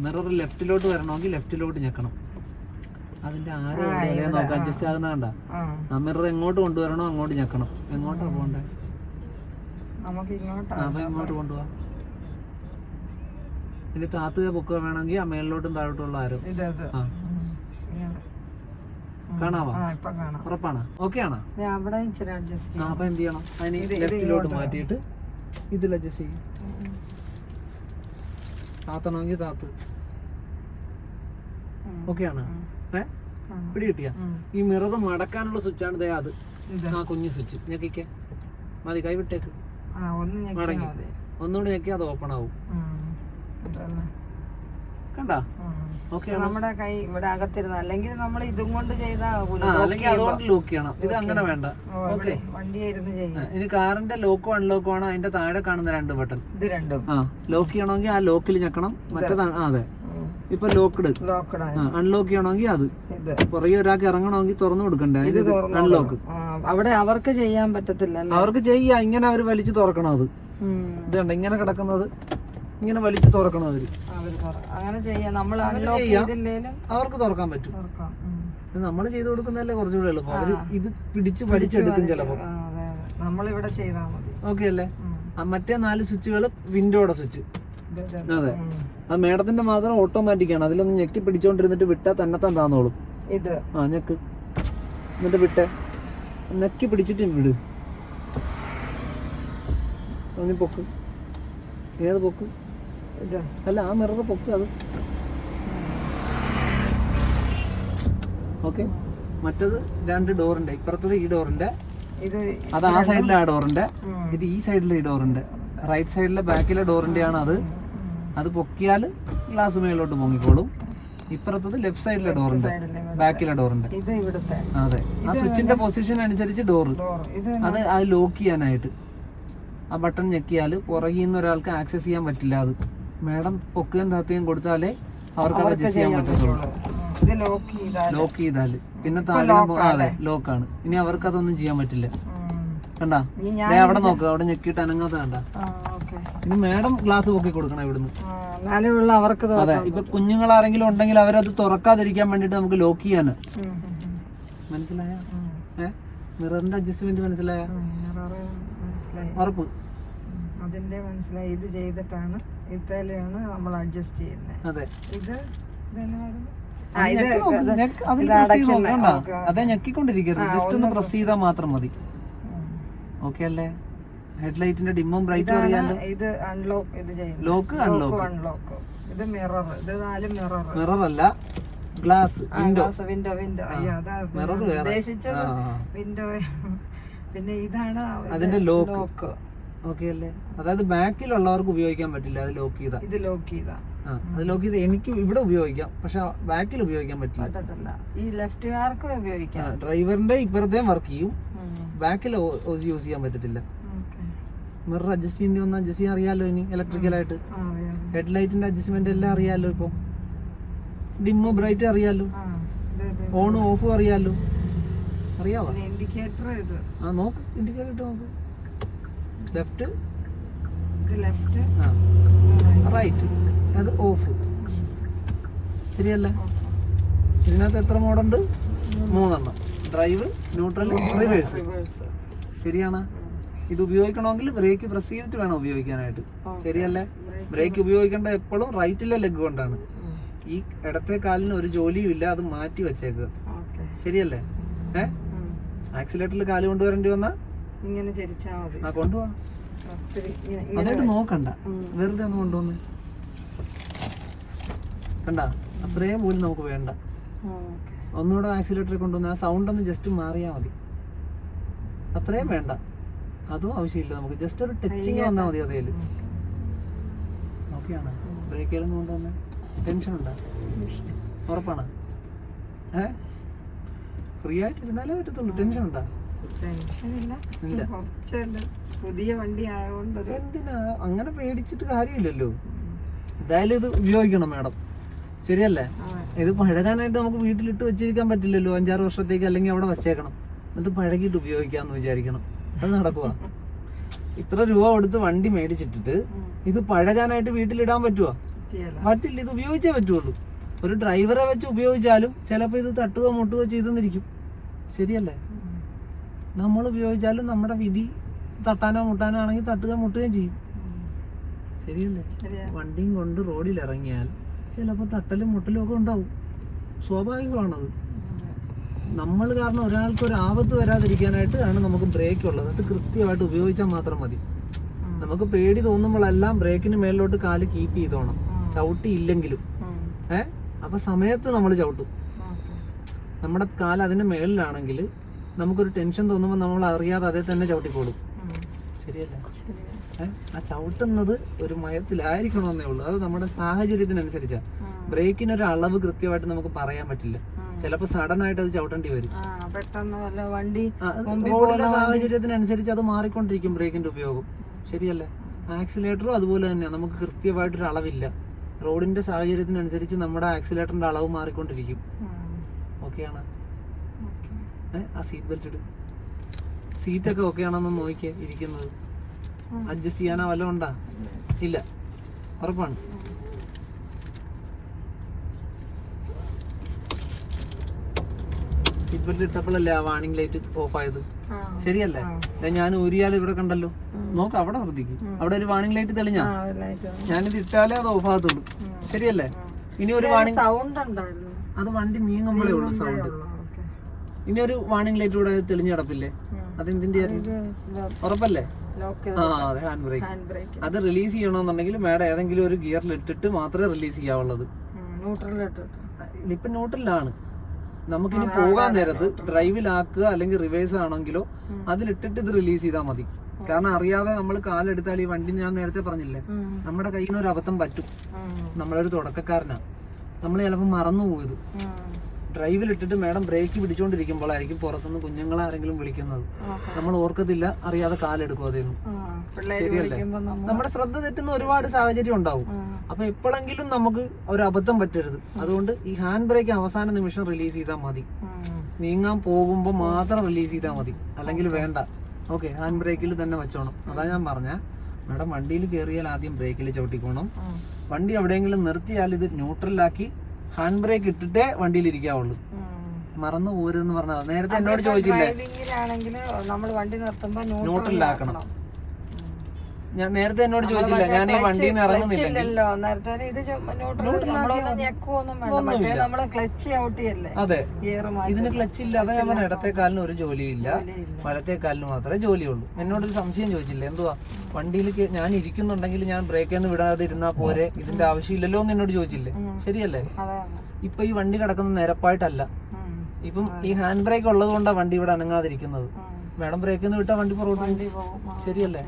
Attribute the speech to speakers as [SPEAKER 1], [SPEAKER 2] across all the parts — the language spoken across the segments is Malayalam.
[SPEAKER 1] മിറർ ലെഫ്റ്റിലോട്ട് വരണമെങ്കിൽ ലെഫ്റ്റിലോട്ട് ഞെക്കണം. അതിന്റെ ആരോ നോക്കാം അഡ്ജസ്റ്റ് ആകുന്ന കണ്ട. മിറർ എങ്ങോട്ട് കൊണ്ടുവരണോ അങ്ങോട്ട് ഞെക്കണം. എങ്ങോട്ടാ പോണ്ടേ? അപ്പൊ ഇങ്ങോട്ട് കൊണ്ടുപോവാ. ഇനി താത്തുക പൊക്കുക വേണമെങ്കിൽ ആ മേളിലോട്ടും താഴോട്ടുള്ള ആരോ കാണാവാ. ഉറപ്പാണ്? ഓക്കെ ആണോ? അപ്പൊ എന്ത് ചെയ്യണം? അതിന് ലെഫ്റ്റിലോട്ട് മാറ്റിയിട്ട് ഇതിൽ അഡ്ജസ്റ്റ് ചെയ്യും. താത്തണമെങ്കിൽ താത്ത്. ഓക്കെ ആണ്? പിടി കിട്ടിയ ഈ മിറർ മടക്കാനുള്ള സ്വിച്ചാണ് ദേ അത്. ആ കുഞ്ഞു സ്വിച്ച് ഞെക്കിക്ക മതി. കൈ വിട്ടേക്ക്. മടങ്ങി ഒന്നുകൂടി ഞെക്കി അത് ഓപ്പൺ ആവും. കണ്ടാ?
[SPEAKER 2] നമ്മുടെ കൈ ഇവിടെ അകത്തിരുന്ന അല്ലെങ്കിൽ നമ്മൾ ഇതും കൊണ്ട് ചെയ്താൽ
[SPEAKER 1] അല്ലെങ്കിൽ അതുകൊണ്ട് ലോക്ക് ചെയ്യണം. ഇത് അങ്ങനെ വേണ്ട. ഓക്കെ,
[SPEAKER 2] വണ്ടിയായിരുന്നു ചെയ്യാം.
[SPEAKER 1] ഇനി കാറിന്റെ ലോക്കോ അൺലോക്കോ ആണ് അതിന്റെ താഴെ കാണുന്ന 2 ബട്ടൺ.
[SPEAKER 2] ഇത് രണ്ടും
[SPEAKER 1] ലോക്ക് ചെയ്യണമെങ്കിൽ ആ ലോക്കിൽ ഞെക്കണം. മറ്റേതാണ് അതെ ഇപ്പൊ ലോക്ക്ഡ്. അൺലോക്ക് ചെയ്യണമെങ്കിൽ അത്. പുറകെ ഒരാൾക്ക് ഇറങ്ങണമെങ്കിൽ തുറന്നു കൊടുക്കണ്ടേ? അൺലോക്ക്
[SPEAKER 2] അവിടെ അവർക്ക് ചെയ്യാൻ പറ്റത്തില്ല.
[SPEAKER 1] അവർക്ക് ചെയ്യാം. ഇങ്ങനെ അവര് വലിച്ചു തുറക്കണം. അത് ഇത് കണ്ട ഇങ്ങനെ കിടക്കുന്നത് ഇങ്ങനെ വലിച്ചു തുറക്കണം അവര്.
[SPEAKER 2] അങ്ങനെ ചെയ്യാം. നമ്മൾ
[SPEAKER 1] അവർക്ക് തുറക്കാൻ പറ്റും. നമ്മൾ ചെയ്ത് കൊടുക്കുന്നതല്ലേ കുറച്ചുകൂടെ എളുപ്പം. അവര് ഇത് പിടിച്ച് വലിച്ചെടുക്കും ചിലപ്പോ.
[SPEAKER 2] നമ്മളിവിടെ ചെയ്താൽ മതി.
[SPEAKER 1] ഓക്കെ അല്ലേ? മറ്റേ 4 സ്വിച്ചുകൾ വിൻഡോയുടെ സ്വിച്ച്. അതെ, അത് മേഡത്തിന്റെ മാത്രം ഓട്ടോമാറ്റിക് ആണ്. അതിലൊന്ന് ഞെക്കി പിടിച്ചോണ്ടിരുന്നിട്ട് വിട്ടാ തന്നെത്താൻ താന്നോളും.
[SPEAKER 2] ഇത്
[SPEAKER 1] ഞെക്ക് എന്നിട്ട് വിട്ടേ. ഞെക്കി പിടിച്ചിട്ട് വിട്. പൊക്ക്. ഏത് പൊക്ക്? അല്ല, ആ മിറർ പൊക്ക്. അത് ഓക്കെ. മറ്റത് 2 ഡോറിന്റെ. ഇപ്പുറത്തത് ഈ ഡോറിന്റെ, അത് ആ സൈഡിലെ ആ ഡോറിന്റെ, ഇത് ഈ സൈഡിലെ ഈ ഡോറിന്റെ. റൈറ്റ് സൈഡിലെ ബാക്കിലെ ഡോറിന്റെ ആണ് അത്. അത് പൊക്കിയാൽ ഗ്ലാസ് മേലോട്ട് പൊങ്ങിക്കോളും. ഇപ്പുറത്തത് ലെഫ്റ്റ് സൈഡിലെ ഡോറിന്റെ, ബാക്കിലെ ഡോറിന്റെ. അതെ, ആ സ്വിച്ചിന്റെ പൊസിഷൻ അനുസരിച്ച് ഡോറ്. അത് ലോക്ക് ചെയ്യാനായിട്ട് ആ ബട്ടൺ ഞെക്കിയാൽ പുറകിൽ നിന്ന് ഒരാൾക്ക് ആക്സസ് ചെയ്യാൻ പറ്റില്ല. അത് മേഡം പൊക്കുകയും താത്തുകയും കൊടുത്താലേ അവർക്ക് അത് അഡ്ജസ്റ്റ് ചെയ്യാൻ പറ്റത്തുള്ളൂ. ലോക്ക് ചെയ്താല് പിന്നെ താഴെ അതെ ലോക്കാണ്. ഇനി അവർക്ക് അതൊന്നും ചെയ്യാൻ പറ്റില്ല. കണ്ടാ? അവിടെ നോക്കുക, അവിടെ ഞെക്കിയിട്ട് അനങ്ങാത്ത കണ്ട. ഇനി മേഡം ഗ്ലാസ് പൊക്കി കൊടുക്കണം ഇവിടുന്ന്. അതെ, ഇപ്പൊ കുഞ്ഞുങ്ങളാരെങ്കിലും ഉണ്ടെങ്കിൽ അവരത് തുറക്കാതിരിക്കാൻ വേണ്ടിട്ട് നമുക്ക് ലോക്ക് ചെയ്യാന്. മനസ്സിലായ? മിററിന്റെ അഡ്ജസ്റ്റ്മെന്റ് മനസ്സിലായ? ഉറപ്പ്?
[SPEAKER 2] അതിന്റെ മനസ്സിലായി. ഇത് ചെയ്തിട്ടാണ് ഇത്തലാണ് നമ്മൾ അഡ്ജസ്റ്റ് ചെയ്യുന്നത്.
[SPEAKER 1] അതെ,
[SPEAKER 2] ഇത്
[SPEAKER 1] അതെ ഞെക്കിക്കൊണ്ടിരിക്കരുത്. ജസ്റ്റ് ഒന്ന് പ്രസ് ചെയ്താൽ മാത്രം മതി. ഓക്കെ അല്ലേ? ഹെഡ്ലൈറ്റിന്റെ ഡിമ്മും ബ്രൈറ്റും അറിയാലോ.
[SPEAKER 2] ഇത് അൺലോക്ക്. ഇത് ചെയ്യുന്നത്
[SPEAKER 1] ലോക്ക് അൺലോക്ക്.
[SPEAKER 2] ഇത് മിറർ. ഇത് 4 മിറർ.
[SPEAKER 1] മിറർ അല്ല, ഗ്ലാസ്. വിൻഡോ.
[SPEAKER 2] മിറർ ഉദ്ദേശിച്ചത് വിൻഡോ. പിന്നെ ഇതാണ്
[SPEAKER 1] അതിന്റെ ലോക്ക്. ഓക്കെ അല്ലേ? അതായത് ബാക്കിലുള്ളവർക്ക് ഉപയോഗിക്കാൻ പറ്റില്ല. അത് ലോക്ക് ചെയ്താ.
[SPEAKER 2] ഇത് ലോക്ക് ചെയ്താ.
[SPEAKER 1] അത് ലോക്ക് ചെയ്ത് എനിക്ക് ഇവിടെ ഉപയോഗിക്കാം, പക്ഷെ ബാക്കിൽ ഉപയോഗിക്കാൻ പറ്റില്ല.
[SPEAKER 2] ഈ ലെഫ്റ്റുകാർക്ക് ഉപയോഗിക്കാം.
[SPEAKER 1] ഡ്രൈവറിന്റെ ഇപ്പുറത്തേം വർക്ക് ചെയ്യും, ബാക്കിൽ യൂസ് ചെയ്യാൻ പറ്റത്തില്ല. മിറർ അഡ്ജസ്റ്റ് ചെയ്യുന്ന ഒന്ന് അഡ്ജസ്റ്റ് ചെയ്യാൻ അറിയാലോ. ഇനി ഇലക്ട്രിക്കലായിട്ട് ഹെഡ്ലൈറ്റിന്റെ അഡ്ജസ്റ്റ്മെന്റ് എല്ലാം അറിയാലോ. ഇപ്പൊ ഡിമ്മ് ബ്രൈറ്റ് അറിയാലോ, ഓണും ഓഫും അറിയാലോ. അറിയാവോ?
[SPEAKER 2] ഇൻഡിക്കേറ്റർ ഇത്.
[SPEAKER 1] നോക്ക്, ഇൻഡിക്കേറ്റർ ഇട്ട് നോക്ക്. ലെഫ്റ്റ്, റൈറ്റ്, അത് ഓഫ്. ശരിയല്ലേ? ഇതിനകത്ത് എത്ര മോഡുണ്ട്? 3 എണ്ണം. Drive, neutral, reverse. ശരിയാണ്? ഇത് ഉപയോഗിക്കണമെങ്കിൽ ബ്രേക്ക് പ്രസ് ചെയ്തിട്ട് വേണം ഉപയോഗിക്കാനായിട്ട്. ശരിയല്ലേ? ബ്രേക്ക് ഉപയോഗിക്കേണ്ട എപ്പോഴും റൈറ്റിലെ ലെഗ് കൊണ്ടാണ്. ഈ ഇടത്തെ കാലിന് ഒരു ജോലിയും ഇല്ല, അത് മാറ്റി വെച്ചേക്കുക. ശരിയല്ലേ? ആക്സിലേറ്ററിൽ കാല് കൊണ്ടുവരേണ്ടി വന്നാ
[SPEAKER 2] ഇങ്ങനെ ചരിച്ചാ മതി.
[SPEAKER 1] കൊണ്ടുപോവാ. അതായിട്ട് നോക്കണ്ട, വെറുതെ ഒന്ന് കൊണ്ടുവന്ന് കണ്ട. അത്രയും പോലും നമുക്ക് വേണ്ട. ഒന്നുകൂടെ ആക്സിലേറ്ററിൽ കൊണ്ടുവന്ന് ആ സൗണ്ട് ഒന്ന് ജസ്റ്റ് മാറിയാൽ മതി. അത്രയും വേണ്ട, അതും ആവശ്യമില്ല. നമുക്ക് ജസ്റ്റ് ഒരു ടച്ചിങ് വന്നാൽ മതി അതേല്. ഓക്കെയാണ്? ബ്രേക്കിലൊന്നും കൊണ്ടുവന്ന് ടെൻഷൻ ഉണ്ടാ? ഉറപ്പാണ്? ഫ്രീ ആയിട്ട് ഇരുന്നാലേ പറ്റത്തുള്ളൂ. ടെൻഷൻ ഉണ്ടാ?
[SPEAKER 2] പുതിയ വണ്ടി ആയതുകൊണ്ട്
[SPEAKER 1] എന്തിനാ അങ്ങനെ പേടിച്ചിട്ട് കാര്യമില്ലല്ലോ. എന്തായാലും ഇത് ഉപയോഗിക്കണം മാഡം. ശരിയല്ലേ? ഇത് പഴകാനായിട്ട് നമുക്ക് വീട്ടിലിട്ട് വെച്ചിരിക്കാൻ പറ്റില്ലല്ലോ. 5-6 വർഷത്തേക്ക് അല്ലെങ്കിൽ അവിടെ വെച്ചേക്കണം, എന്നിട്ട് പഴകിയിട്ട് ഉപയോഗിക്കാന്ന് വിചാരിക്കണം. അത് നടക്കുക? ഇത്ര രൂപ കൊടുത്ത് വണ്ടി മേടിച്ചിട്ടിട്ട് ഇത് പഴകാനായിട്ട് വീട്ടിലിടാൻ പറ്റുമോ? പറ്റില്ല, ഇത് ഉപയോഗിച്ചേ പറ്റുള്ളൂ. ഒരു ഡ്രൈവറെ വെച്ച് ഉപയോഗിച്ചാലും ചിലപ്പോൾ ഇത് തട്ടുകയോ മുട്ടുകയോ ചെയ്തെന്നിരിക്കും. ശരിയല്ലേ? നമ്മൾ ഉപയോഗിച്ചാലും നമ്മുടെ വിധി തട്ടാനോ മുട്ടാനോ ആണെങ്കിൽ തട്ടുകയോ മുട്ടുകയും ചെയ്യും. ശരിയല്ലേ? വണ്ടിയും കൊണ്ട് റോഡിൽ ഇറങ്ങിയാൽ ചിലപ്പോൾ തട്ടലും മുട്ടലും ഒക്കെ ഉണ്ടാവും. സ്വാഭാവികമാണത്. നമ്മൾ കാരണം ഒരാൾക്ക് ഒരു ആപത്ത് വരാതിരിക്കാനായിട്ട് ആണ് നമുക്ക് ബ്രേക്ക് ഉള്ളത്. അത് കൃത്യമായിട്ട് ഉപയോഗിച്ചാൽ മാത്രം മതി. നമുക്ക് പേടി തോന്നുമ്പോഴെല്ലാം ബ്രേക്കിന് മേളിലോട്ട് കാല് കീപ്പ് ചെയ്തോണം, ചവിട്ടിയില്ലെങ്കിലും. അപ്പൊ സമയത്ത് നമ്മൾ ചവിട്ടും. നമ്മുടെ കാല് അതിന്റെ മേളിലാണെങ്കിൽ നമുക്കൊരു ടെൻഷൻ തോന്നുമ്പോൾ നമ്മൾ അറിയാതെ അതേ തന്നെ ചവിട്ടിക്കോളും. ശരിയല്ലേ? ആ ചവിട്ടുന്നത് ഒരു മയത്തിലായിരിക്കണമെന്നേ ഉള്ളൂ. അത് നമ്മുടെ സാഹചര്യത്തിനനുസരിച്ചാ. ബ്രേക്കിനൊരു അളവ് കൃത്യമായിട്ട് നമുക്ക് പറയാൻ പറ്റില്ല. ചിലപ്പോ സഡൻ ആയിട്ട് അത് ചവിട്ടേണ്ടി വരും. റോഡിന്റെ സാഹചര്യത്തിനനുസരിച്ച് അത് മാറിക്കൊണ്ടിരിക്കും ബ്രേക്കിന്റെ ഉപയോഗം. ശരിയല്ലേ? ആക്സിലേറ്ററും അതുപോലെ തന്നെ നമുക്ക് കൃത്യമായിട്ടൊരു അളവില്ല. റോഡിന്റെ സാഹചര്യത്തിനനുസരിച്ച് നമ്മുടെ ആക്സിലേറ്ററിന്റെ അളവ് മാറിക്കൊണ്ടിരിക്കും. ഓക്കെയാണ്? ആ സീറ്റ് ബെൽറ്റ് ഇടും. സീറ്റൊക്കെ ഓക്കെ ആണെന്ന് നോക്കിയേ ഇരിക്കുന്നത്. അഡ്ജസ്റ്റ് ചെയ്യാനോ വല്ലതും ഉണ്ടാ? ഇല്ല. ഉറപ്പാണ്? സീറ്റ് ബെൽറ്റ് ഇട്ടപ്പോഴല്ലേ ആ വാർണിംഗ് ലൈറ്റ് ഓഫ് ആയത്? ശരിയല്ലേ? ഞാൻ ഊരിയാൽ ഇവിടെ കണ്ടല്ലോ, നോക്ക് അവിടെ ശ്രദ്ധിക്കും. അവിടെ ഒരു വാർണിംഗ് ലൈറ്റ് തെളിഞ്ഞാ? ഞാനിത് ഇട്ടാലേ അത് ഓഫ് ആകത്തുള്ളൂ. ശരിയല്ലേ? ഇനി ഒരു വാർണിംഗ്, അത് വണ്ടി നീങ്ങുമ്പോഴേ ഉള്ളൂ സൗണ്ട്. ഇനി ഒരു വാർണിംഗ് ലൈറ്റ് കൂടെ തെളിഞ്ഞു കിടപ്പില്ലേ? അതെന്തിന്റെ ഉറപ്പല്ലേ? ആ അതെ, ഹാൻഡ് ബ്രേക്ക്. അത് റിലീസ് ചെയ്യണമെന്നുണ്ടെങ്കിൽ മേഡം ഏതെങ്കിലും ഒരു ഗിയറിൽ ഇട്ടിട്ട് മാത്രമേ റിലീസ് ചെയ്യാവുള്ളത്. ഇപ്പൊ ന്യൂട്രലാണ്. നമുക്കിനി പോകാൻ നേരത്ത് ഡ്രൈവിലാക്കുക അല്ലെങ്കിൽ റിവേഴ്സ് ആണെങ്കിലോ അതിലിട്ടിട്ട് ഇത് റിലീസ് ചെയ്താൽ മതി. കാരണം അറിയാതെ നമ്മൾ കാലെടുത്താൽ ഈ വണ്ടി, ഞാൻ നേരത്തെ പറഞ്ഞില്ലേ, നമ്മുടെ കയ്യിൽ നിന്ന് ഒരു അബദ്ധം പറ്റും. നമ്മളൊരു തുടക്കക്കാരനാ, നമ്മൾ ചിലപ്പോൾ മറന്നു പോയത്. ഡ്രൈവിലിട്ടിട്ട് മേഡം ബ്രേക്ക് പിടിച്ചോണ്ടിരിക്കുമ്പോഴായിരിക്കും പുറത്തുനിന്ന് കുഞ്ഞുങ്ങളാരെങ്കിലും വിളിക്കുന്നത്. നമ്മൾ ഓർക്കത്തില്ല, അറിയാതെ കാലെടുക്കും അതേന്ന്. ശരിയല്ലേ? നമ്മുടെ ശ്രദ്ധ തെറ്റുന്ന ഒരുപാട് സാഹചര്യം ഉണ്ടാവും. അപ്പൊ എപ്പോഴെങ്കിലും നമുക്ക് ഒരു അബദ്ധം പറ്റരുത്. അതുകൊണ്ട് ഈ ഹാൻഡ് ബ്രേക്ക് അവസാന നിമിഷം റിലീസ് ചെയ്താൽ മതി. നീങ്ങാൻ പോകുമ്പോൾ മാത്രം റിലീസ് ചെയ്താൽ മതി, അല്ലെങ്കിൽ വേണ്ട. ഓക്കെ, ഹാൻഡ് ബ്രേക്കിൽ തന്നെ വെച്ചോണം. അതാ ഞാൻ പറഞ്ഞ മേഡം, വണ്ടിയിൽ കയറിയാൽ ആദ്യം ബ്രേക്കിൽ ചവിട്ടിക്കോണം. വണ്ടി എവിടെയെങ്കിലും നിർത്തിയാൽ ഇത് ന്യൂട്രലാക്കി ഹാൻഡ് ബ്രേക്ക് ഇട്ടിട്ടേ വണ്ടിയിൽ ഇരിക്കാവുള്ളൂ. മറന്നു പോരെന്ന് പറഞ്ഞാൽ നേരത്തെ എന്നോട് ചോദിച്ചില്ലേ, ന്യൂട്രലാക്കണം. ഞാൻ നേരത്തെ എന്നോട് ചോദിച്ചില്ല, ഞാൻ ഈ വണ്ടിയിൽ നിന്ന് ഇറങ്ങുന്നില്ലെങ്കിൽ. അതെ, ഇതിന് ക്ലച്ച് ഇല്ല. അതാ ഞാൻ പറഞ്ഞ, ഇടത്തെ കാലിന് ഒരു ജോലിയില്ല, വലത്തെ കാലിന് മാത്രമേ ജോലിയുള്ളൂ. എന്നോടൊരു സംശയം ചോദിച്ചില്ല, എന്തുവാ വണ്ടിയിൽ ഞാൻ ഇരിക്കുന്നുണ്ടെങ്കിൽ ഞാൻ ബ്രേക്കൊന്നും വിടാതെ ഇരുന്നാ പോരെ, ഇതിന്റെ ആവശ്യമില്ലല്ലോ എന്ന് എന്നോട് ചോദിച്ചില്ലേ? ശരിയല്ലേ? ഇപ്പൊ ഈ വണ്ടി കിടക്കുന്ന നിരപ്പായിട്ടല്ല. ഇപ്പം ഈ ഹാൻഡ് ബ്രേക്ക് ഉള്ളത് കൊണ്ടാണ് വണ്ടി ഇവിടെ അനങ്ങാതിരിക്കുന്നത്. മേഡം ബ്രേക്കിൽ നിന്ന് വിട്ടാൽ വണ്ടി പുറകോട്ട്. ശരിയല്ലേ?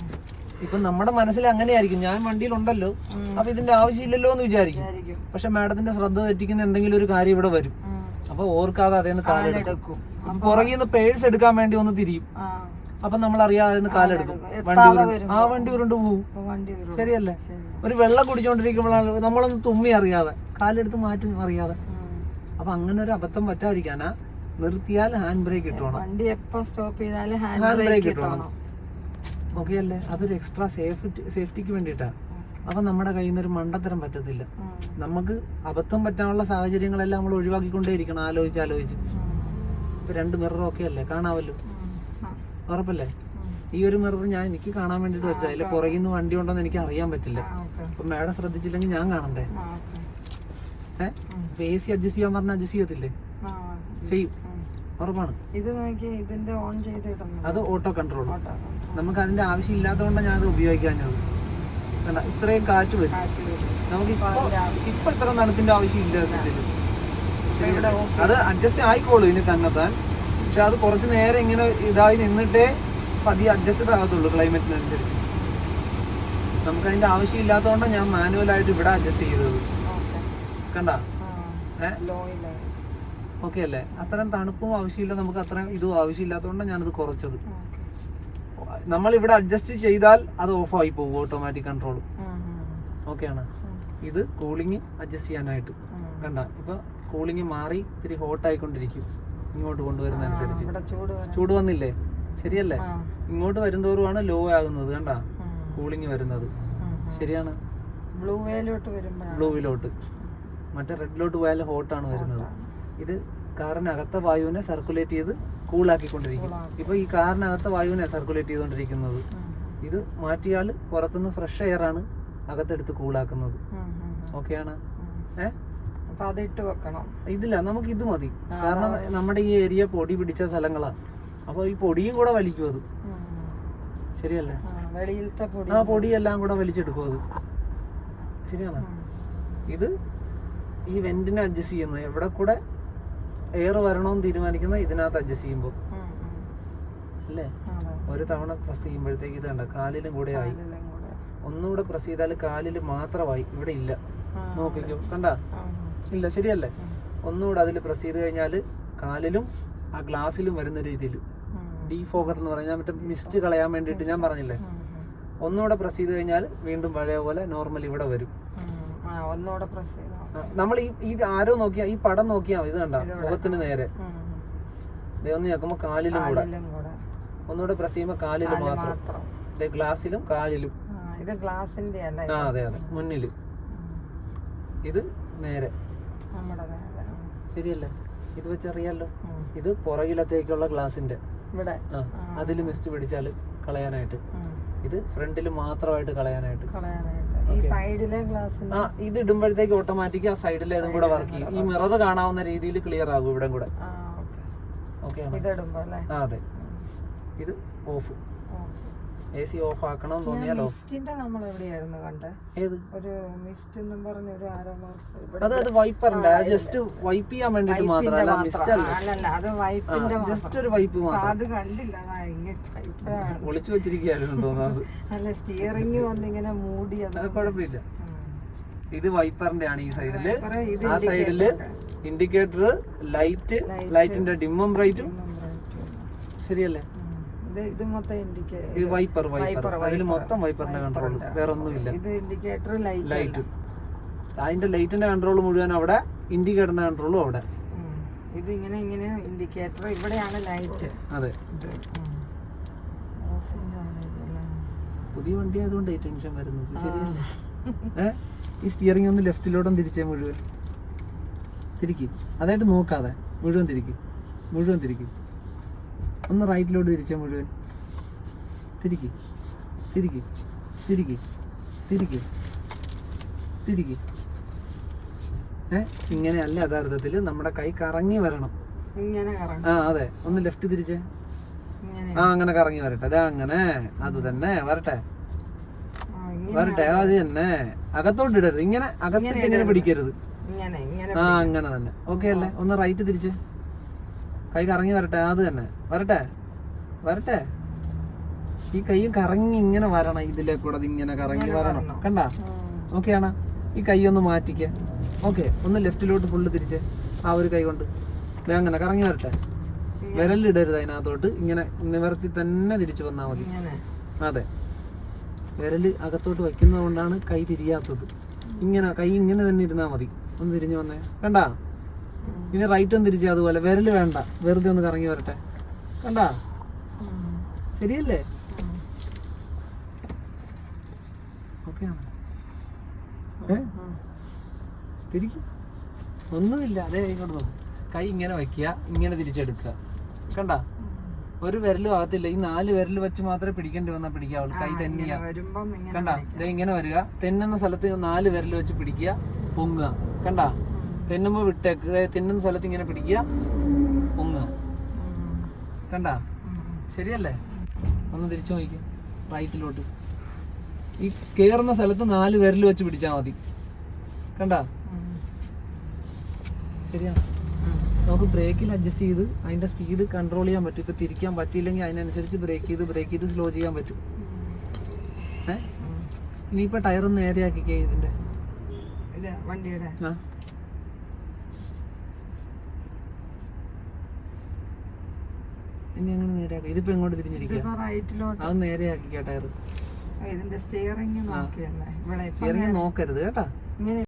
[SPEAKER 1] ഇപ്പൊ നമ്മുടെ മനസ്സിൽ അങ്ങനെയായിരിക്കും, ഞാൻ വണ്ടിയിലുണ്ടല്ലോ അപ്പൊ ഇതിന്റെ ആവശ്യമില്ലല്ലോ എന്ന് വിചാരിക്കും. പക്ഷെ മാഡത്തിന്റെ ശ്രദ്ധ തെറ്റിക്കുന്ന എന്തെങ്കിലും ഒരു കാര്യം ഇവിടെ വരും. അപ്പൊ ഓർക്കാതെ അതേന്ന് കാലെടുക്കും. പുറകിൽ നിന്ന് പേഴ്സ് എടുക്കാൻ വേണ്ടി ഒന്ന് തിരിയും. അപ്പൊ നമ്മൾ അറിയാതെ കാലെടുക്കും. വണ്ടി ഉരുണ്ട് പോവും. ശരിയല്ലേ? ഒരു വെള്ളം കുടിച്ചോണ്ടിരിക്കുമ്പോഴാണ് നമ്മളൊന്ന് തുമ്മി അറിയാതെ കാലെടുത്ത് മാറ്റും അറിയാതെ. അപ്പൊ അങ്ങനെ ഒരു അബദ്ധം പറ്റാതിരിക്കാനാ നിർത്തിയാൽ hand brake ഇട്ടോണം. Hand brake ഇട്ടോണം. Okay അല്ലേ? അതൊരു എക്സ്ട്രാ സേഫ്റ്റിക്ക് വേണ്ടിയിട്ടാ. അപ്പൊ നമ്മുടെ കയ്യിൽ നിന്ന് ഒരു മണ്ടത്തരം പറ്റത്തില്ല. നമുക്ക് അബദ്ധം പറ്റാനുള്ള സാഹചര്യങ്ങളെല്ലാം നമ്മൾ ഒഴിവാക്കിക്കൊണ്ടേയിരിക്കണം, ആലോചിച്ച്. ഇപ്പൊ 2 മിറർ ഒക്കെ അല്ലേ, കാണാമല്ലോ. ഉറപ്പല്ലേ? ഈ ഒരു മിറർ ഞാൻ എനിക്ക് കാണാൻ വേണ്ടിട്ട് വെച്ചാൽ അതിൽ പുറകിൽ നിന്ന് വണ്ടി ഉണ്ടോന്ന് എനിക്ക് അറിയാൻ പറ്റില്ല. അപ്പൊ മേഡം ശ്രദ്ധിച്ചില്ലെങ്കിൽ ഞാൻ കാണണ്ടേ? AC അഡ്ജസ്റ്റ് ചെയ്യാൻ പറഞ്ഞാൽ അഡ്ജസ്റ്റ് ചെയ്യത്തില്ലേ? ചെയ്യും. ഉറപ്പാണ്. അത് ഓട്ടോ കൺട്രോൾ. നമുക്ക് അതിന്റെ ആവശ്യം ഇല്ലാത്തതുകൊണ്ടാണ് ഞാൻ അത് ഉപയോഗിക്കാഞ്ഞത്. കണ്ട, ഇത്രയും കാറ്റ് വരും. നമുക്ക് ഇപ്പൊ ഇത്ര തണുപ്പിന്റെ ആവശ്യം ഇല്ല. അത് അഡ്ജസ്റ്റ് ആയിക്കോളൂ ഇനി തന്നെത്താൻ. പക്ഷെ അത് കുറച്ച് നേരം ഇങ്ങനെ ഇതായി നിന്നിട്ടേ പതിയെ അഡ്ജസ്റ്റഡ് ആകത്തുള്ളൂ ക്ലൈമറ്റിനനുസരിച്ച്. നമുക്ക് അതിന്റെ ആവശ്യം ഇല്ലാത്തതുകൊണ്ടാണ് ഞാൻ മാനുവലായിട്ട് ഇവിടെ അഡ്ജസ്റ്റ് ചെയ്തത്. കണ്ട, ഓക്കെ അല്ലേ? അത്രയും തണുപ്പും ആവശ്യമില്ല, നമുക്ക് അത്രയും ഇതും ആവശ്യമില്ലാത്തതുകൊണ്ടാണ് ഞാനത് കുറച്ചത്. നമ്മൾ ഇവിടെ അഡ്ജസ്റ്റ് ചെയ്താൽ അത് ഓഫ് ആയി പോകും, ഓട്ടോമാറ്റിക് കൺട്രോൾ. ഓക്കെയാണ്. ഇത് കൂളിംഗ് അഡ്ജസ്റ്റ് ചെയ്യാനായിട്ട്. കണ്ട, ഇപ്പൊ കൂളിംഗ് മാറി ഇത്തിരി ഹോട്ട് ആയിക്കൊണ്ടിരിക്കും. ഇങ്ങോട്ട് കൊണ്ടുവരുന്ന അനുസരിച്ച് ചൂട് വന്നില്ലേ? ശരിയല്ലേ? ഇങ്ങോട്ട് വരുന്തോറുമാണ് ലോ ആകുന്നത്. കണ്ട, കൂളിംഗ് വരുന്നത്. ശരിയാണ്. ബ്ലൂവിലോട്ട്. മറ്റേ റെഡിലോട്ട് പോയാൽ ഹോട്ടാണ് വരുന്നത്. ഇത് കാറിനകത്തെ വായുവിനെ സർക്കുലേറ്റ് ചെയ്ത് കൂളാക്കിക്കൊണ്ടിരിക്കും. ഇപ്പൊ ഈ കാറിനകത്തെ വായുവിനെ സർക്കുലേറ്റ് ചെയ്തുകൊണ്ടിരിക്കുന്നത്. ഇത് മാറ്റിയാൽ പുറത്തുനിന്ന് ഫ്രഷ് എയർ ആണ് അകത്തെടുത്ത് കൂളാക്കുന്നത്. ഓക്കെയാണ്.
[SPEAKER 2] അതിട്ട് വെക്കണം.
[SPEAKER 1] ഇതില്ല, നമുക്ക് ഇത് മതി. കാരണം നമ്മുടെ ഈ ഏരിയ പൊടി പിടിച്ച സ്ഥലങ്ങളാ. അപ്പൊ ഈ പൊടിയും കൂടെ വലിക്കും അത്. ശരിയല്ലേ? ആ പൊടിയെല്ലാം കൂടെ വലിച്ചെടുക്കും അത്. ശരിയാണ്. ഇത് ഈ വെന്റിനെ അഡ്ജസ്റ്റ് ചെയ്യുന്നത്, എവിടെ കൂടെ എയർ വരണമെന്ന് തീരുമാനിക്കുന്ന ഇതിനകത്ത് അഡ്ജസ്റ്റ് ചെയ്യുമ്പോൾ അല്ലേ? ഒരു തവണ പ്രസ് ചെയ്യുമ്പോഴത്തേക്ക് ഇത് കണ്ട കാലിലും കൂടെ ആയി. ഒന്നുകൂടെ പ്രസ് ചെയ്താൽ കാലിൽ മാത്രമായി, ഇവിടെ ഇല്ല. നോക്കിക്കോ, കണ്ട ഇല്ല. ശരിയല്ലേ? ഒന്നുകൂടെ അതിൽ പ്രസ് ചെയ്ത് കഴിഞ്ഞാൽ കാലിലും ആ ഗ്ലാസ്സിലും വരുന്ന രീതിയിൽ ഡീഫോഗർ എന്ന് പറഞ്ഞാൽ മറ്റേ മിസ്റ്റ് കളയാൻ വേണ്ടിയിട്ട് ഞാൻ പറഞ്ഞില്ലേ, ഒന്നുകൂടെ പ്രസ് ചെയ്ത് കഴിഞ്ഞാൽ വീണ്ടും പഴയ പോലെ നോർമൽ ഇവിടെ വരും. നമ്മൾ ഈ ആരോ നോക്കിയാ, ഈ പടം നോക്കിയാ ഇത് കണ്ട മുഖത്തിന് നേരെ ഒന്ന് നോക്കുമ്പോ കാലിലും കൂടെ. ഒന്നുകൂടെ പ്രസ് ചെയ്യുമ്പോ കാലില് മാത്രം, ഗ്ലാസ്സിലും കാലിലും. അതെ അതെ, മുന്നില് ഇത് നേരെ. ശരിയല്ലേ? ഇത് വെച്ചറിയാലോ. ഇത് പുറകിലത്തേക്കുള്ള ഗ്ലാസിന്റെ അതില് മിസ്റ്റ് പിടിച്ചാല് കളയാനായിട്ട്. ഇത് ഫ്രണ്ടില് മാത്രമായിട്ട് കളയാനായിട്ട്. ഇത് ഇടുമ്പോഴത്തേക്ക് ഓട്ടോമാറ്റിക് ആ സൈഡിലെ ഇതും കൂടെ വർക്ക് ചെയ്യും. ഈ മിറർ കാണാവുന്ന രീതിയിൽ ക്ലിയർ ആകും ഇവിടെ കൂടെ. ഓക്കെ. അതെ. ഇത് ഓഫ്. AC ഓഫ് ആക്കണം തോന്നിയാലോ? അത് വൈപ്പറിന്റെ ജസ്റ്റ് വൈപ്പ് ചെയ്യാൻ വേണ്ടിട്ട് മാത്രമല്ല, മിസ്റ്റ് അല്ല, ജസ്റ്റ് ഒരു വൈപ്പ് മാത്രം. ഒളിച്ചു വെച്ചിരിക്കുകയായിരുന്നു തോന്നുന്നത്. കുഴപ്പമില്ല. ഇത് വൈപ്പറിന്റെ ആണ്. ഈ സൈഡില്, ആ സൈഡില് ഇൻഡിക്കേറ്റർ, ലൈറ്റിന്റെ ഡിമ്മും ബ്രൈറ്റും. ശരിയല്ലേ? ഇത് വൈപ്പർ. അതിൽ മൊത്തം വൈപ്പറിന്റെ കൺട്രോൾ, വേറെ ഒന്നുമില്ല. ലൈറ്റ്, അതിന്റെ ലൈറ്റിന്റെ കൺട്രോൾ മുഴുവൻ അവിടെ, ഇൻഡിക്കേറ്ററിന്റെ കൺട്രോളും അവിടെ.
[SPEAKER 2] ഇത് ഇങ്ങനെ ഇൻഡിക്കേറ്റർ, ഇവിടെയാണ് ലൈറ്റ്.
[SPEAKER 1] അതെ. പുതിയ വണ്ടി ആയതുകൊണ്ട് ടെൻഷൻ വരുന്നത്. ശരിയല്ലേ? ഈ സ്റ്റിയറിംഗ് ഒന്ന് ലെഫ്റ്റിലോട്ടും തിരിച്ചേ മുഴുവൻ തിരിക്കും. അതായിട്ട് നോക്കാതെ മുഴുവൻ തിരിക്കും. ഒന്ന് റൈറ്റിലോട്ട് തിരിച്ചാൽ മുഴുവൻ തിരിക്കും. ഇങ്ങനെയല്ല യഥാർത്ഥത്തിൽ നമ്മുടെ കൈ കറങ്ങി വരണം. അതെ. ഒന്ന് ലെഫ്റ്റ് തിരിച്ചേ. അങ്ങനെ കറങ്ങി വരട്ടെ. അതെ, അങ്ങനെ. അത് തന്നെ വരട്ടെ. അത് തന്നെ. അകത്തോട്ട് ഇടരുത്. ഇങ്ങനെ അകത്തിട്ട് ഇങ്ങനെ പിടിക്കരുത്. അങ്ങനെ തന്നെ. ഓക്കെ അല്ലേ? ഒന്ന് റൈറ്റ് തിരിച്ച് കൈ കറങ്ങി വരട്ടെ. അത് തന്നെ വരട്ടെ. ഈ കൈയും കറങ്ങി ഇങ്ങനെ വരണം. ഇതിലേക്കൂടെ ഇങ്ങനെ കറങ്ങി വരണം. കണ്ട? ഓക്കെ ആണ്. ഈ കൈ ഒന്ന് മാറ്റിക്ക. ഓക്കെ. ഒന്ന് ലെഫ്റ്റിലോട്ട് ഫുള്ള് തിരിച്ച് ആ ഒരു കൈ കൊണ്ട് അങ്ങനെ കറങ്ങി വരട്ടെ. വിരലിടരുത് അതിനകത്തോട്ട്. ഇങ്ങനെ നിവർത്തി തന്നെ തിരിച്ചു വന്നാൽ മതി. അതെ. വിരല് അകത്തോട്ട് വയ്ക്കുന്നത് കൊണ്ടാണ് കൈ തിരിയാത്തത്. കൈ ഇങ്ങനെ തന്നെ ഇരുന്നാൽ മതി. ഒന്ന് തിരിഞ്ഞു വന്നേ. കണ്ട? ഇനി റൈറ്റ് ഒന്ന് തിരിച്ചാൽ അതുപോലെ. വിരല് വേണ്ട, വെറുതെ ഒന്ന് കറങ്ങി വരട്ടെ. കണ്ട? ശരിയല്ലേ? ഓക്കെ ആണ്. തിരിക്കും. ഒന്നുമില്ല. അതേ ഇങ്ങോട്ട് നോക്കും. കൈ ഇങ്ങനെ വയ്ക്കുക, ഇങ്ങനെ തിരിച്ചെടുക്കുക. കണ്ട? ഒരു വിരലും ആകത്തില്ല. ഈ 4 വിരൽ വെച്ച് മാത്രമേ പിടിക്കേണ്ടി വന്നാൽ പിടിക്കാവുള്ളൂ. കൈ തന്നെയാ. കണ്ട? ഇതേ ഇങ്ങനെ വരിക. തെന്നുന്ന സ്ഥലത്ത് 4 വിരൽ വെച്ച് പിടിക്കുക, പൊങ്ങുക. കണ്ട? തെന്നുമ്പോ വിട്ടേക്ക്. തെന്നുന്ന സ്ഥലത്ത് ഇങ്ങനെ പിടിക്കുക, പൊങ്ങുക. കണ്ട? ശരിയല്ലേ? ഒന്ന് തിരിച്ചു നോക്കിക്കുക റൈറ്റിലോട്ട്. ഈ കേറുന്ന സ്ഥലത്ത് 4 വിരൽ വെച്ച് പിടിച്ചാൽ മതി. കണ്ട? ശരിയാണ്. നമുക്ക് ബ്രേക്കിൽ അഡ്ജസ്റ്റ് ചെയ്ത് അതിന്റെ സ്പീഡ് കൺട്രോൾ ചെയ്യാൻ പറ്റും. ഇപ്പൊ തിരിക്കാൻ പറ്റിയില്ലെങ്കിൽ അതിനനുസരിച്ച് ബ്രേക്ക് ചെയ്ത് സ്ലോ ചെയ്യാൻ പറ്റും. ഇനിയിപ്പോ ടയർ ഒന്ന് നേരെയാക്കിക്കേ ഇതിന്റെ. ഇനി അങ്ങനെ നേരെയാക്കാം. ഇതിപ്പോ എങ്ങോട്ട് തിരിഞ്ഞിരിക്കുക? അത് നേരെയാക്കിക്കാ ടയർ. സ്റ്റിയറിംഗ് നോക്കരുത് കേട്ടാ.